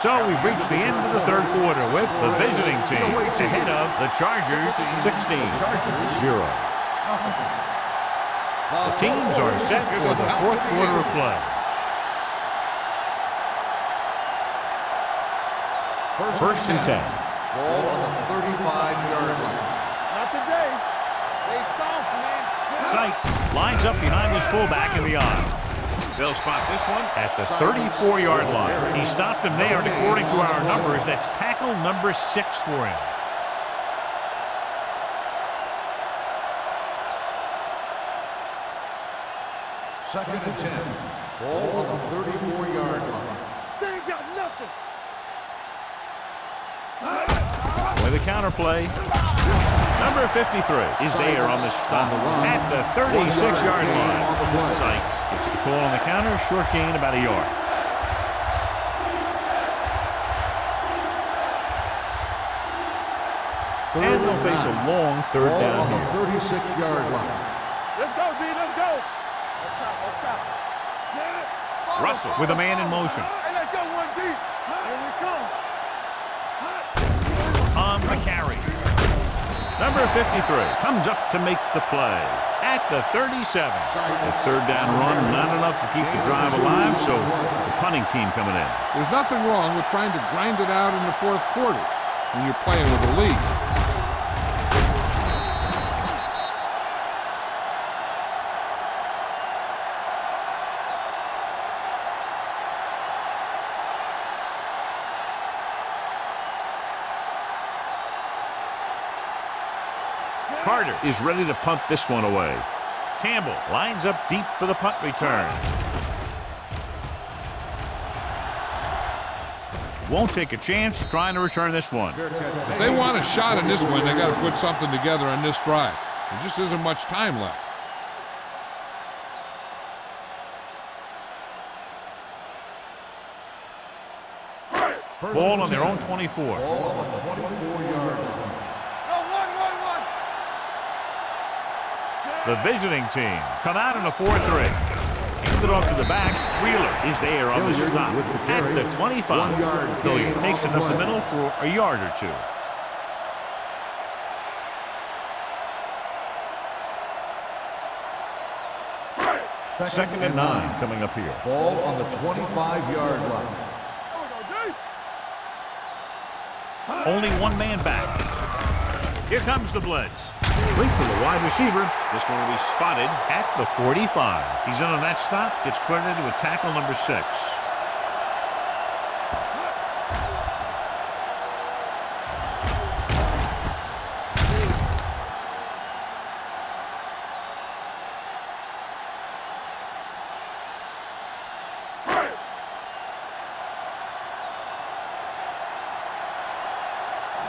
So we've reached the end of the third quarter with the visiting team ahead of the Chargers 16-0. The teams are set for the fourth quarter of play. First and 10. Ball on the 35-yard line. Not today. They soft, man. Sykes lines up behind his fullback in the aisle. They'll spot this one at the 34-yard line. He stopped him there, and according to our numbers, that's tackle number 6 for him. Second and 10. Ball on the 34-yard line. They ain't got nothing. With a counter play, number 53 is there on the stop at the 36-yard line. Sykes gets the call on the counter, short gain about a yard. And they'll face a long third Ball down on here. the 36-yard line. Let's go, D. Let's go. Up top, up top. Set it. Russell with a man in motion. Hey, let's go, 1D. Here we come. On the carry. Number 53 comes up to make the play at the 37. The third down run, not enough to keep the drive alive, so the punting team coming in. There's nothing wrong with trying to grind it out in the fourth quarter when you're playing with the lead. Carter is ready to punt this one away. Campbell lines up deep for the punt return. Won't take a chance trying to return this one. If they want a shot in this one, they got to put something together on this drive. There just isn't much time left. Ball on their own 24. Ball on the 24-yard line. The visiting team come out in a 4-3. Hand it off to the back. Wheeler is there on the stop at the 25. Hilliard takes it up the middle for a yard or two. Second and 9 coming up here. Ball on the 25-yard line. Only one man back. Here comes the blitz. Link to the wide receiver. This one will be spotted at the 45. He's in on that stop. Gets credited with tackle number 6.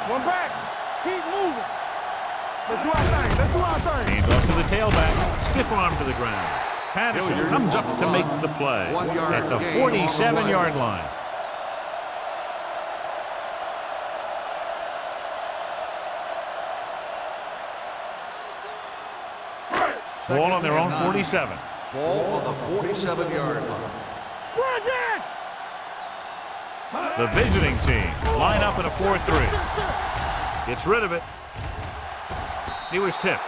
One back. Keep moving. Let's do our thing. Let's do our thing. Hand off to the tailback. Stiff arm to the ground. Patterson comes up to make the play at the 47-yard line. Ball on their own 47. Ball on the 47-yard line. The visiting team line up in a 4-3. Gets rid of it. He was tipped.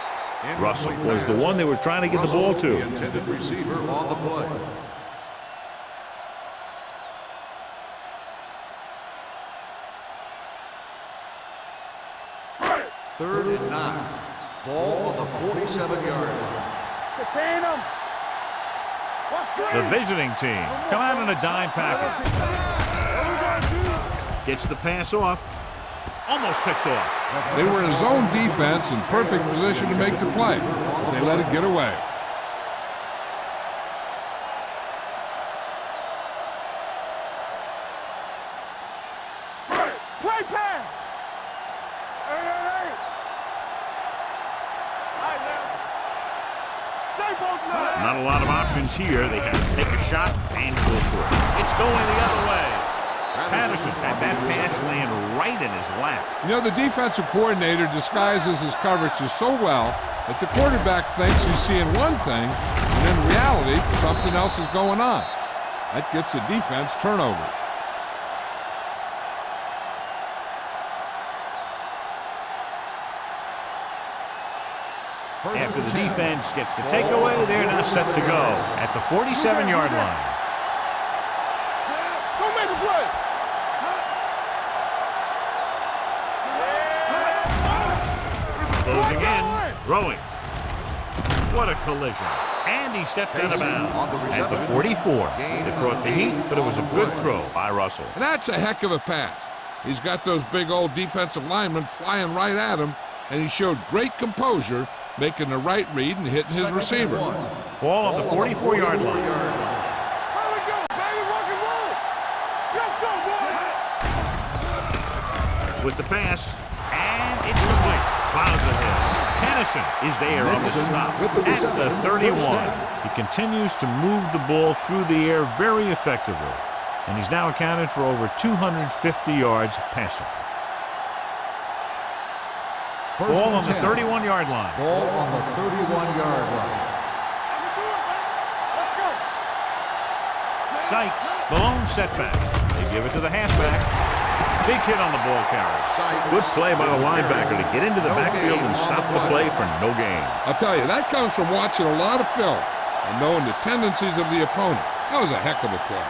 Russell was the one they were trying to get the ball to. The intended receiver on the play. Third and 9. Ball on the 47-yard line. Contain him. The visiting team come out in a dime package. Gets the pass off. Almost picked off. They were in a zone defense in perfect position to make the play. They let it get away. Play pass. Hey. All right, now. Stay both now. Not a lot of options here. They have to take a shot and go for it. It's going the other way. Patterson had that pass land right in his lap. You know, the defensive coordinator disguises his coverages so well that the quarterback thinks he's seeing one thing, and in reality, something else is going on. That gets the defense turnover. After the defense gets the takeaway, they're now set to go at the 47-yard line. Don't make a play. Goes again, throwing. What a collision. And he steps out of bounds at the 44. They brought the heat, but it was a good throw by Russell. And that's a heck of a pass. He's got those big old defensive linemen flying right at him, and he showed great composure, making the right read and hitting his receiver. Ball on the 44-yard line. There we go, baby. Rock and roll. Let's go, boys. With the pass, and it's complete. Plows ahead. Tennyson is there on the stop at the 31. He continues to move the ball through the air very effectively, and he's now accounted for over 250 yards passing. Ball on the 31-yard line. Ball on the 31-yard line. Let's go. Sykes, the lone setback. They give it to the halfback. Big hit on the ball carrier. Good play by the linebacker to get into the backfield and stop the play for no gain. I'll tell you, that comes from watching a lot of film and knowing the tendencies of the opponent. That was a heck of a play.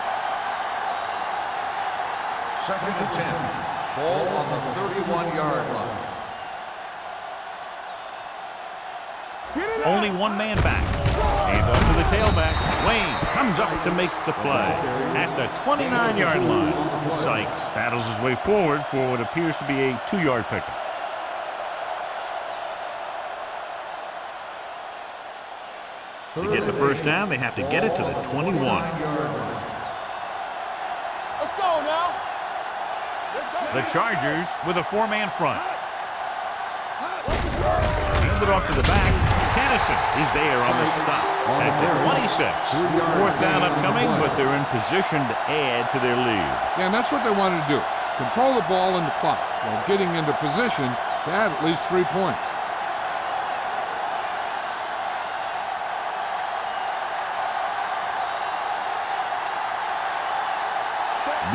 Second and 10. Ball on the 31-yard line. Only one man back. And off to the tailback. Wayne comes up to make the play at the 29-yard line. Sykes battles his way forward for what appears to be a 2-yard pickup. To get the first down, they have to get it to the 21. Let's go now. The Chargers with a 4-man front. Handed off to the back. Tennyson is there on the stop at the 26. Fourth down upcoming, but they're in position to add to their lead. Yeah, and that's what they wanted to do. Control the ball and the clock while getting into position to add at least 3 points.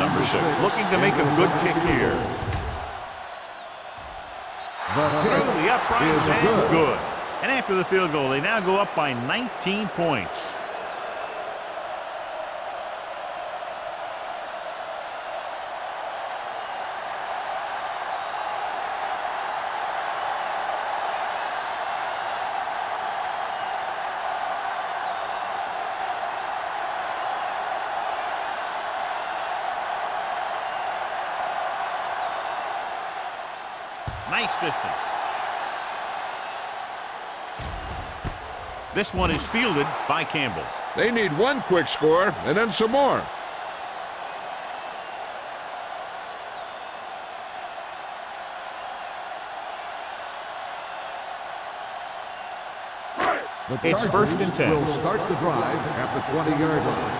Number 6 looking to make a good kick here. Through the uprights and good. And after the field goal, they now go up by 19 points. Nice distance. This one is fielded by Campbell. They need one quick score and then some more. It's first and 10. Will start the drive at the 20-yard line.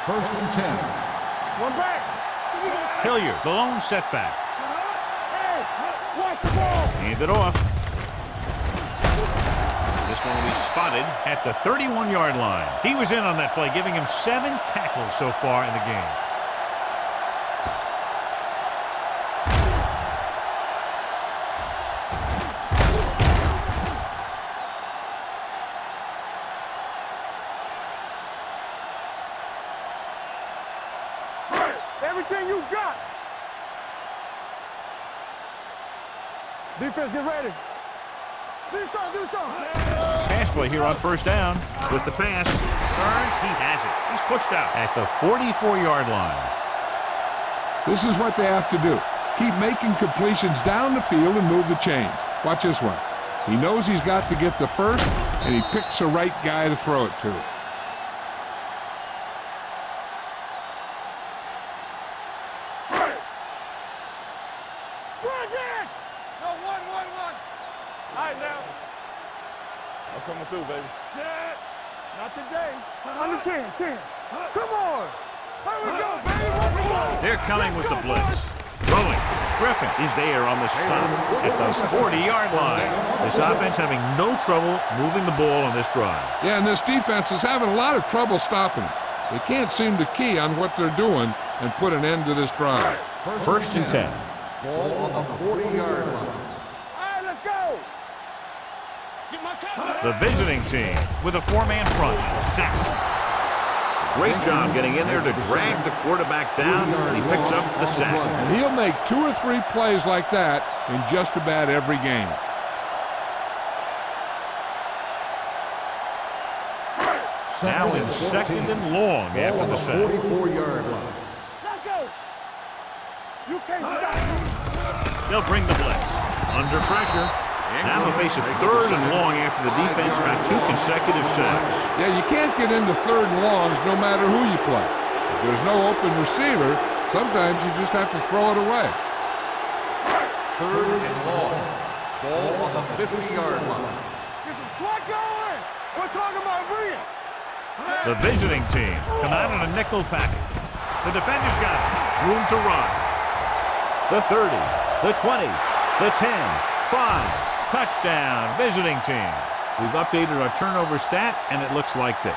First and 10. One back. Hilliard, the lone setback. Hey, watch the ball. Hand it off. This this one will be spotted at the 31-yard line. He was in on that play, giving him 7 tackles so far in the game. Everything you got. Defense, get ready. Do something, do something. Pass play here on first down. With the pass, turns, he has it. He's pushed out at the 44-yard line. This is what they have to do. Keep making completions down the field and move the chains. Watch this one. He knows he's got to get the first, and he picks the right guy to throw it to. Coming through, baby. Set. Not today. Under 10, 10. Come on. Here we go, baby. Walk the ball. They're coming with the blitz. Throwing. Griffin is there on the stop at the 40-yard line. This offense having no trouble moving the ball on this drive. Yeah, and this defense is having a lot of trouble stopping it. They can't seem to key on what they're doing and put an end to this drive. First and 10. Ball on the 40-yard line. All right, let's go. Get my cut. The visiting team with a 4-man front. Sack. Great job getting in there to drag the quarterback down, and he picks up the sack. And he'll make 2 or 3 plays like that in just about every game. Now in second and long after the sack. 44-yard line. Let's go. You can't stop. They'll bring the blitz. Under pressure. Now they'll face a third and long after the defense got 2 consecutive sacks. Yeah, you can't get into third and longs no matter who you play. If there's no open receiver, sometimes you just have to throw it away. Third and long. Ball on the 50-yard line. Get some swat going. We're talking about bring it. The visiting team come out in a nickel package. The defenders got it. Room to run. The 30, the 20, the 10, 5. Touchdown, visiting team. We've updated our turnover stat, and it looks like this.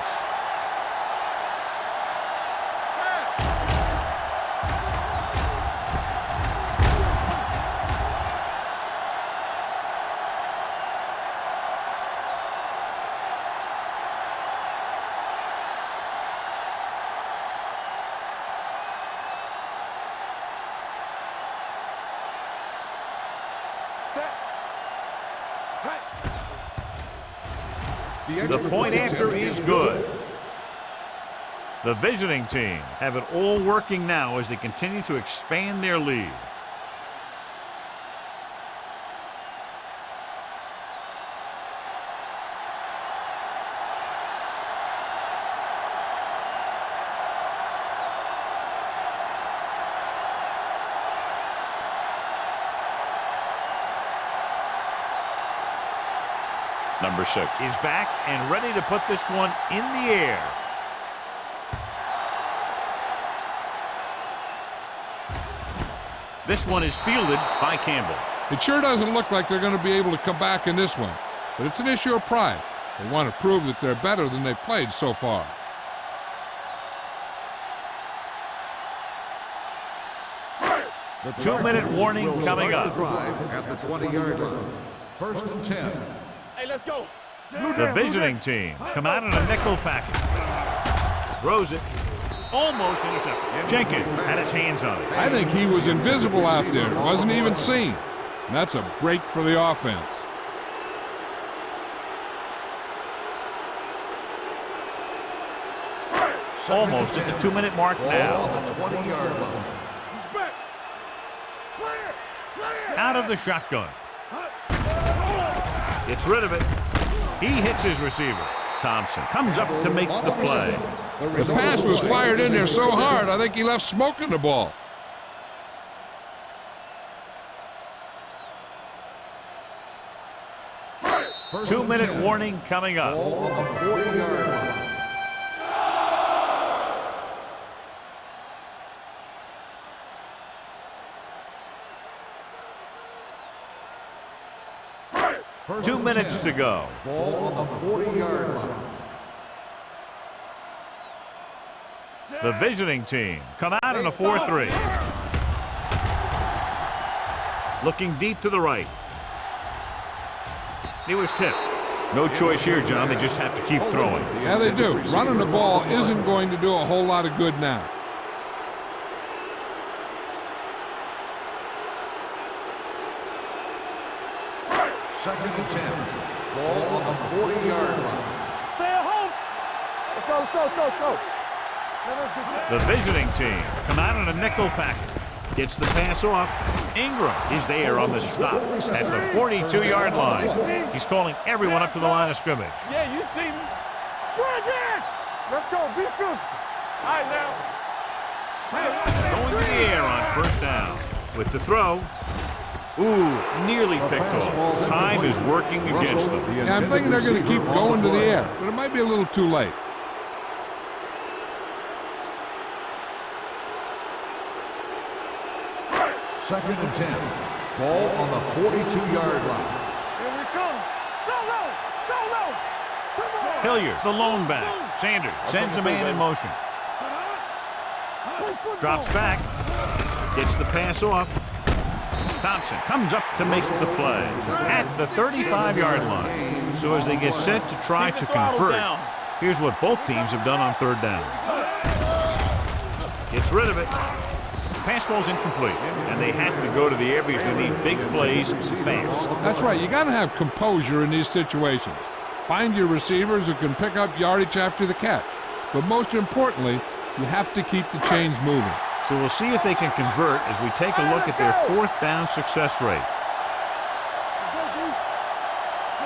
The point after is good. The visiting team have it all working now as they continue to expand their lead. Number 6 is back and ready to put this one in the air. This one is fielded by Campbell. It sure doesn't look like they're going to be able to come back in this one, but it's an issue of pride. They want to prove that they're better than they've played so far. The 2-minute warning coming up. At the 20-yard line. First and 10. Hey, let's go. The visiting team come out in a nickel package. Throws it. Almost intercepted. Jenkins had his hands on it. I think he was invisible out there. Wasn't even seen. And that's a break for the offense. Almost at the 2-minute mark now. On the 20-yard line. He's back. Clear. Clear. Out of the shotgun. Gets rid of it. He hits his receiver. Thompson comes up to make the play. The pass was fired in there so hard, I think he left smoke in the ball. First 2-minute and 10. warning coming up. Ball on the 40-yard line. First 2 and minutes 10. to go. Ball on the 40-yard line. The visiting team come out in a 4-3. Looking deep to the right. He was tipped. No choice here, John. They just have to keep throwing. Yeah, they do. Running the ball isn't going to do a whole lot of good now. Second and 10. Ball on the 40-yard line. Stay at home. Let's go, let's go, let's go, let's go. The visiting team come out in a nickel package. Gets the pass off. Ingram is there on the stop at the 42-yard line. He's calling everyone up to the line of scrimmage. Yeah, you see me. Go again. Let's go, be physical. All right, now. Going to the air on first down. With the throw. Ooh, nearly picked off. Time is working against them. Yeah, I'm thinking they're going to keep going to the air, but it might be a little too late. Second and 10. Ball on the 42-yard line. Here we come. So low, so low. Come on. Hilliard, the lone back. Sanders sends a man in motion. Drops back. Gets the pass off. Thompson comes up to make the play at the 35-yard line. So as they get set to try to convert, here's what both teams have done on third down. Gets rid of it. Pass ball's incomplete, and they have to go to the air because they need big plays fast. That's right. You got to have composure in these situations. Find your receivers who can pick up yardage after the catch. But most importantly, you have to keep the chains moving. So we'll see if they can convert as we take a look at their fourth down success rate.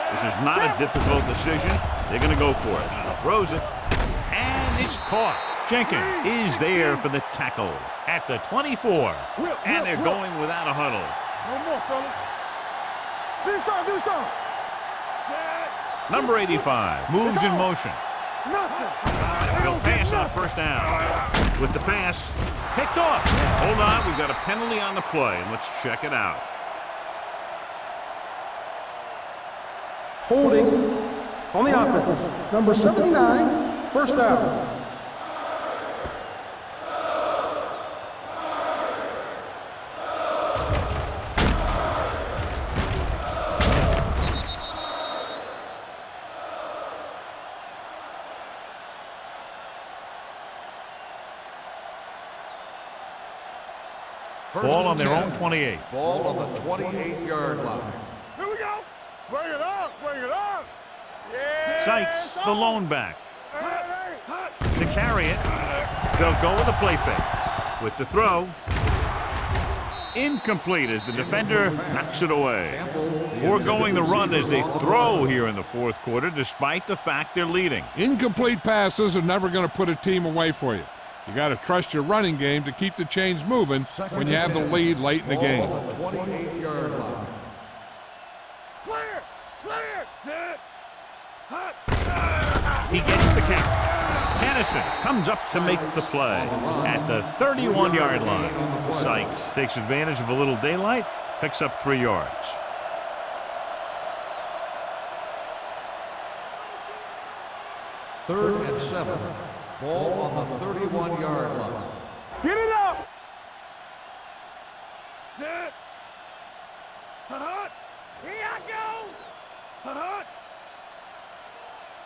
This is not a difficult decision. They're going to go for it. Throws it, and it's caught. Jenkins is there for the tackle at the 24, and they're going without a huddle. No more, fella. Do something, do something. Number 85 moves in motion. Nothing. He'll pass on first down. With the pass, picked off. Hold on, we've got a penalty on the play, and let's check it out. Holding on the offense. Number 79, first down. Ball on their own 28. Ball on the 28-yard line. Here we go. Bring it up, bring it up. Yeah. Sykes, the lone back. Hey. To carry it, they'll go with a play fake. With the throw, incomplete as the defender knocks it away. Foregoing the run as they throw here in the fourth quarter, despite the fact they're leading. Incomplete passes are never going to put a team away for you. You got to trust your running game to keep the chains moving when you have the lead late in the game. Ball on the 28-yard line. Clear, clear, sit. Hot. He gets the count. Hennessy comes up to make the play at the 31-yard line. Sykes takes advantage of a little daylight, picks up 3 yards. Third and 7. Ball on the 31-yard line. Get it up. Sit. Hot. Here I go. Hot.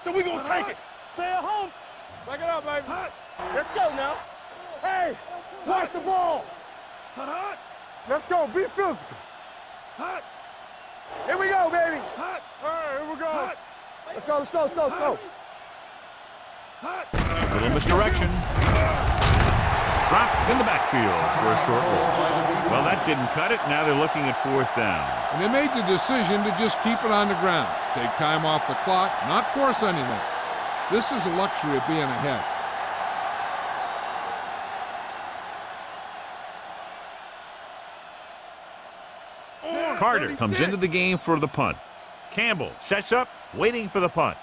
So we gonna take it. Stay at home. Back it up, baby. Hot. Let's go now. Hey, watch the ball. Hot. Let's go. Be physical. Hot. Here we go, baby. Hot. All right, here we go. Hot. Let's go, let's go, let's go, let's go. Hot. Little misdirection. Dropped in the backfield for a short loss. Well, that didn't cut it. Now they're looking at fourth down. And they made the decision to just keep it on the ground. Take time off the clock, not force anything. This is a luxury of being ahead. Carter comes into the game for the punt. Campbell sets up, waiting for the punt.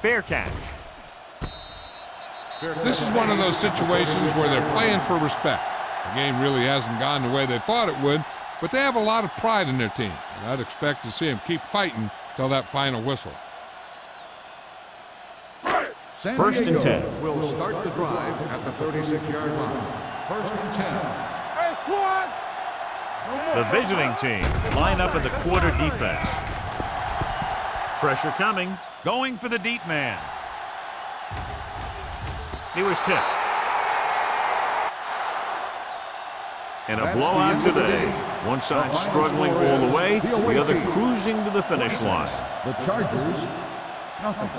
Fair catch. This is one of those situations where they're playing for respect. The game really hasn't gone the way they thought it would, but they have a lot of pride in their team. And I'd expect to see them keep fighting till that final whistle. San First and Diego 10. will start the drive at the 36-yard line. First and 10. Hey, squad! The visiting team line up in the quarter defense. Pressure coming. Going for the deep man. He was tipped. And a That's blowout the end of the today. game. One side The final struggling score all the is way, the away the other team. cruising to the finish line. The Chargers, nothing.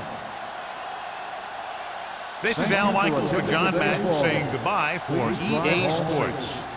This is Thank Al you for Michaels with attending John today's Madden ball. saying goodbye for Please drive EA home Sports. safely.